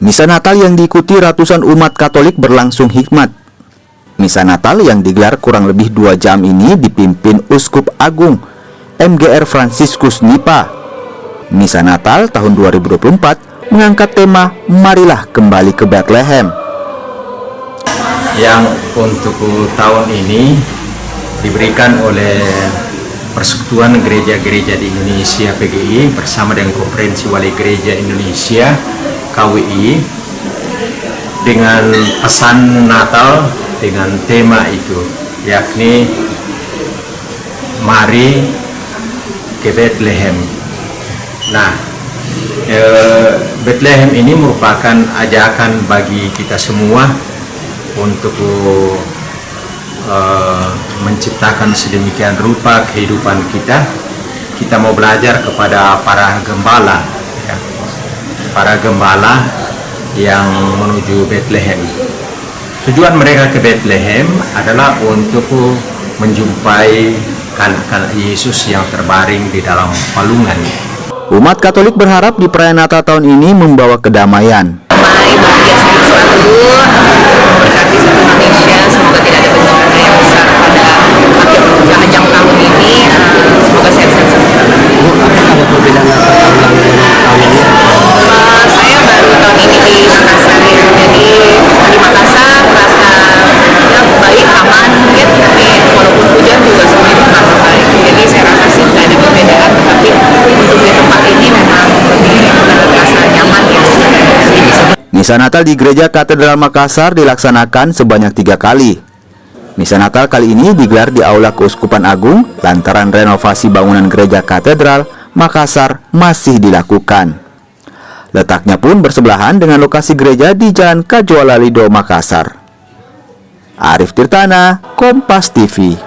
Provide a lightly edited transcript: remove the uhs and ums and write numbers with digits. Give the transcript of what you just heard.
Misa Natal yang diikuti ratusan umat Katolik berlangsung hikmat. Misa Natal yang digelar kurang lebih 2 jam ini dipimpin Uskup Agung MGR Fransiskus Nipa. Misa Natal tahun 2024 mengangkat tema Marilah Kembali ke Bethlehem. Yang untuk tahun ini diberikan oleh Persekutuan Gereja-Gereja di Indonesia PGI bersama dengan Konferensi Wali Gereja Indonesia KWI dengan pesan Natal dengan tema itu, yakni Mari ke Bethlehem. Nah, Bethlehem ini merupakan ajakan bagi kita semua untuk menciptakan sedemikian rupa kehidupan kita. Kita mau belajar kepada para gembala, ya, para gembala yang menuju Bethlehem. Tujuan mereka ke Bethlehem adalah untuk menjumpai kanak-kanak Yesus yang terbaring di dalam palungan. Umat Katolik berharap di perayaan Natal tahun ini membawa kedamaian. Damai, bahagia selalu, berkati seluruh Indonesia. Semoga tidak ada bencana yang besar pada akhir ajang tahun ini. Semoga sehat-sehat semua. Apa perbedaan Natal tahun ini? Saya baru tahun ini di Makassar ya. Jadi di Makassar merasa ya baik, aman mungkin, tapi walaupun hujan juga semuanya terasa baik. Jadi saya rasa sih tidak ada perbedaan, tetapi untuk di tempat ini memang lebih terasa nyaman ya. Misa Natal di Gereja Katedral Makassar dilaksanakan sebanyak 3 kali. Misa Natal kali ini digelar di Aula Keuskupan Agung lantaran renovasi bangunan Gereja Katedral Makassar masih dilakukan. Letaknya pun bersebelahan dengan lokasi gereja di Jalan Kajuala Lido, Makassar. Arif Tirtana, Kompas TV.